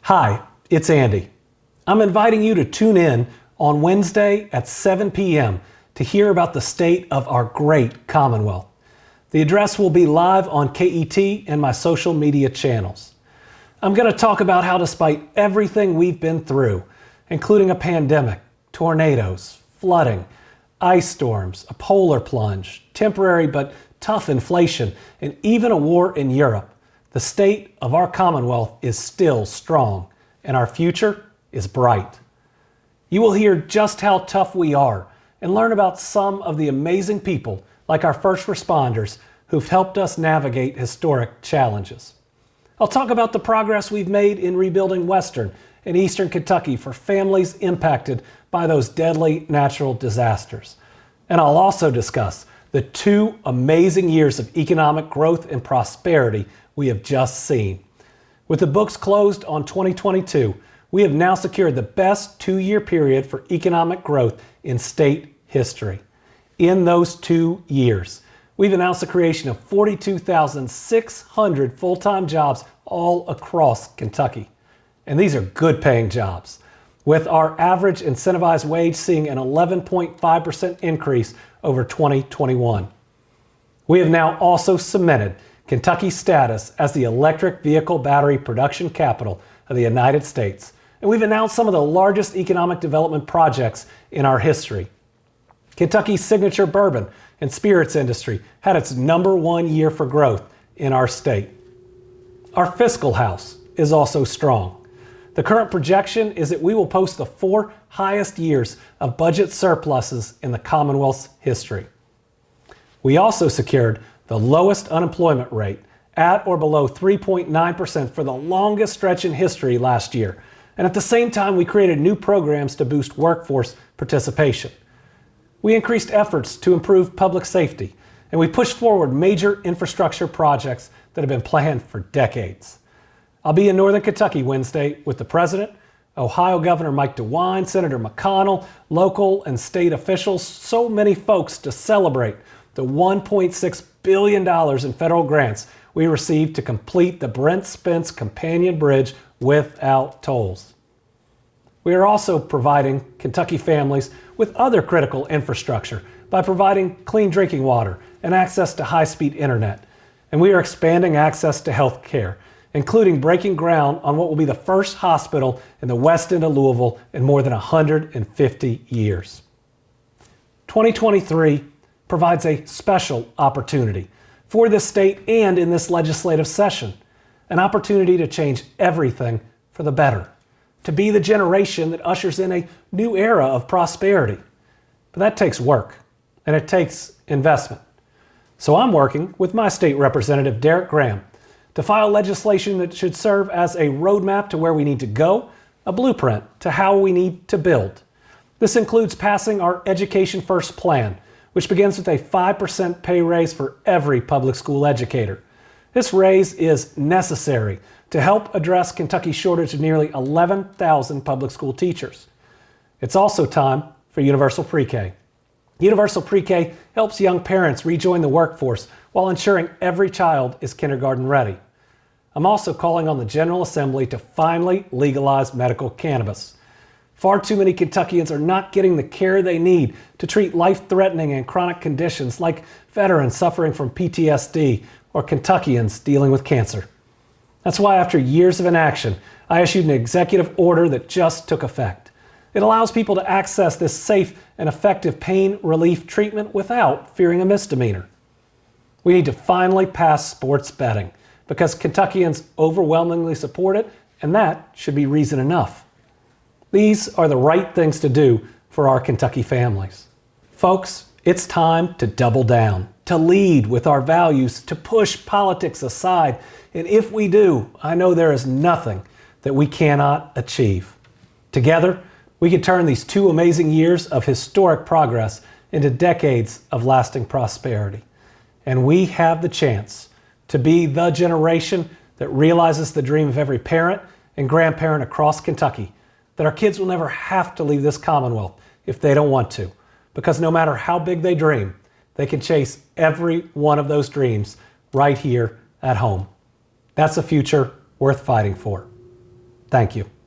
Hi, it's Andy. I'm inviting you to tune in on Wednesday at 7 p.m. to hear about the state of our great Commonwealth. The address will be live on KET and my social media channels. I'm going to talk about how despite everything we've been through, including a pandemic, tornadoes, flooding, ice storms, a polar plunge, temporary but tough inflation, and even a war in Europe, the state of our Commonwealth is still strong, and our future is bright. You will hear just how tough we are and learn about some of the amazing people, like our first responders, who've helped us navigate historic challenges. I'll talk about the progress we've made in rebuilding Western and Eastern Kentucky for families impacted by those deadly natural disasters. And I'll also discuss the 2 amazing years of economic growth and prosperity we have just seen. With the books closed on 2022, we have now secured the best 2-year period for economic growth in state history. In those 2 years, we've announced the creation of 42,600 full-time jobs all across Kentucky. And these are good-paying jobs, with our average incentivized wage seeing an 11.5% increase over 2021. We have now also cemented Kentucky's status as the electric vehicle battery production capital of the United States, and we've announced some of the largest economic development projects in our history. Kentucky's signature bourbon and spirits industry had its #1 year for growth in our state. Our fiscal house is also strong. The current projection is that we will post the 4 highest years of budget surpluses in the Commonwealth's history. We also secured the lowest unemployment rate at or below 3.9% for the longest stretch in history last year. And at the same time, we created new programs to boost workforce participation. We increased efforts to improve public safety, and we pushed forward major infrastructure projects that have been planned for decades. I'll be in Northern Kentucky Wednesday with the President, Ohio Governor Mike DeWine, Senator McConnell, local and state officials, so many folks to celebrate the $1.6 billion in federal grants we received to complete the Brent Spence Companion Bridge without tolls. We are also providing Kentucky families with other critical infrastructure by providing clean drinking water and access to high-speed internet. And we are expanding access to health care, including breaking ground on what will be the first hospital in the west end of Louisville in more than 150 years. 2023 provides a special opportunity for this state and in this legislative session, an opportunity to change everything for the better, to be the generation that ushers in a new era of prosperity. But that takes work, and it takes investment. So I'm working with my state representative, Derek Graham, to file legislation that should serve as a roadmap to where we need to go, a blueprint to how we need to build. This includes passing our Education First plan, which begins with a 5% pay raise for every public school educator. This raise is necessary to help address Kentucky's shortage of nearly 11,000 public school teachers. It's also time for universal pre-K. Universal pre-K helps young parents rejoin the workforce while ensuring every child is kindergarten ready. I'm also calling on the General Assembly to finally legalize medical cannabis. Far too many Kentuckians are not getting the care they need to treat life-threatening and chronic conditions like veterans suffering from PTSD or Kentuckians dealing with cancer. That's why after years of inaction, I issued an executive order that just took effect. It allows people to access this safe and effective pain relief treatment without fearing a misdemeanor. We need to finally pass sports betting because Kentuckians overwhelmingly support it, and that should be reason enough. These are the right things to do for our Kentucky families. Folks, it's time to double down, to lead with our values, to push politics aside. And if we do, I know there is nothing that we cannot achieve. Together, we can turn these 2 amazing years of historic progress into decades of lasting prosperity. And we have the chance to be the generation that realizes the dream of every parent and grandparent across Kentucky, that our kids will never have to leave this Commonwealth if they don't want to, because no matter how big they dream, they can chase every one of those dreams right here at home. That's a future worth fighting for. Thank you.